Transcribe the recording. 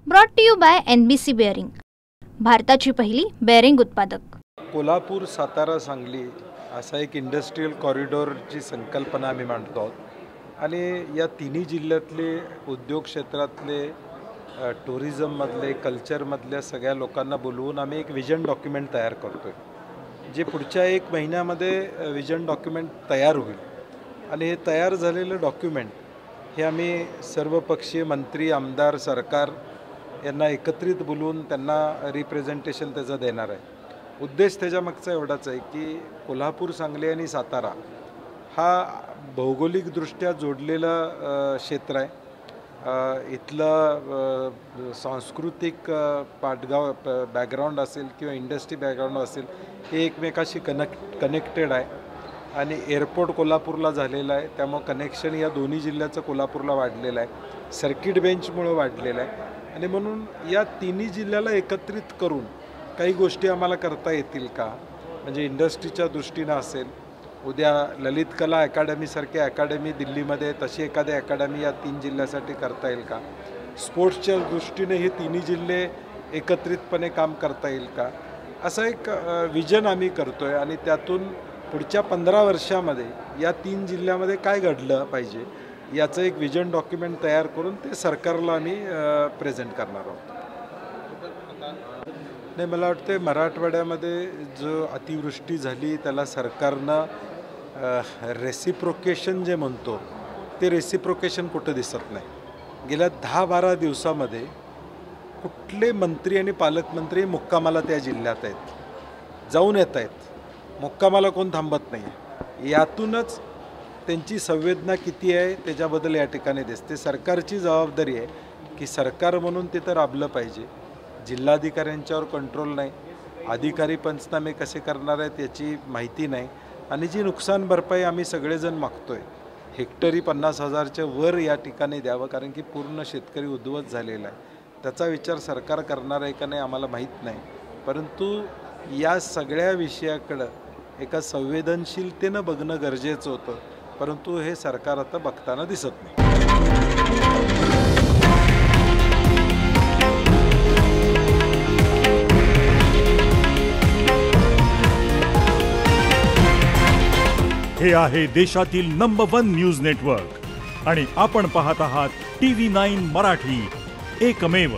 Brought to you by NBC bearing, भारताची पहिली bearing उत्पादक। कोल्हापूर, सातारा, सांगली असा एक इंडस्ट्रियल कॉरिडॉरची संकल्पना आम्ही मांडतो आहोत आणि या तिन्ही जिल्ह्यातले उद्योग क्षेत्रातले, टुरिझममधले, कल्चरमधल्या सगळ्या लोकांना बोलवून आम्ही एक विजन डॉक्युमेंट तयार करतो आहे, जे पुढच्या 1 महिन्यामध्ये विजन डॉक्युमेंट तयार होईल। आणि हे तयार झालेलं डॉक्युमेंट हे आम्ही सर्वपक्षीय मंत्री, आमदार, सरकार यांना एकत्रित बोलवून त्यांना रिप्रेझेंटेशन त्याचं देणार आहे। उद्देश त्याच्यामागचा एवढाच आहे की कोल्हापूर, सांगली आणि सातारा हा भौगोलिकदृष्ट्या जोडलेला क्षेत्र आहे। इथलं सांस्कृतिक बॅकग्राऊंड असेल किंवा इंडस्ट्री बॅकग्राऊंड असेल हे एकमेकाशी कनेक्टेड आहे आणि एअरपोर्ट कोल्हापूरला झालेला आहे, त्यामुळे कनेक्शन या दोन्ही जिल्ह्याचं कोल्हापूरला वाढलेलं आहे, सर्किट बेंचमुळे वाढलेलं आहे आणि म्हणून या तिन्ही जिल्ह्याला एकत्रित करून काही गोष्टी आम्हाला करता येतील का, म्हणजे इंडस्ट्रीच्या दृष्टीनं असेल, उद्या ललित कला अकॅडमीसारखी अकॅडमी दिल्लीमध्ये तशी एखादी अकॅडमी या 3 जिल्ह्यासाठी करता येईल का, स्पोर्ट्सच्या दृष्टीने हे तिन्ही जिल्हे एकत्रितपणे काम करता येईल का, असं एक विजन आम्ही करतो आहे आणि त्यातून पुढच्या 15 वर्षामध्ये या 3 जिल्ह्यामध्ये काय घडलं पाहिजे याचं एक विजन डॉक्युमेंट तयार करून ते सरकारला आम्ही प्रेझेंट करणार आहोत। नाही, मला वाटते मराठवाड्यामध्ये जो अतिवृष्टी झाली त्याला सरकारनं रेसिप्रोकेशन जे म्हणतो ते रेसिप्रोकेशन कुठं दिसत नाही। गेल्या 10-12 दिवसामध्ये कुठले मंत्री आणि पालकमंत्री मुक्कामाला त्या जिल्ह्यात आहेत, जाऊन येत आहेत, मुक्कामाला कोण थांबत नाही। यातूनच त्यांची संवेदना किती आहे त्याच्याबद्दल या ठिकाणी दिसते। सरकारची जबाबदारी आहे की सरकार म्हणून तिथं राबलं पाहिजे। जिल्हाधिकाऱ्यांच्यावर कंट्रोल नाही, अधिकारी पंचनामे कसे करणार आहेत याची माहिती नाही आणि जी नुकसान भरपाई आम्ही सगळेजण मागतोय हेक्टरी 50,000च्या वर या ठिकाणी द्यावं, कारण की पूर्ण शेतकरी उद्ध्वस्त झालेला आहे। त्याचा विचार सरकार करणार आहे का नाही आम्हाला माहीत नाही, परंतु या सगळ्या विषयाकडं एका संवेदनशीलतेनं बघणं गरजेचं होतं, परंतु हे सरकार आता बघताना दिसत नाही। हे आहे देशातील नंबर 1 न्यूज नेटवर्क आणि आपण पाहत आहात TV9 मराठी, एकमेव।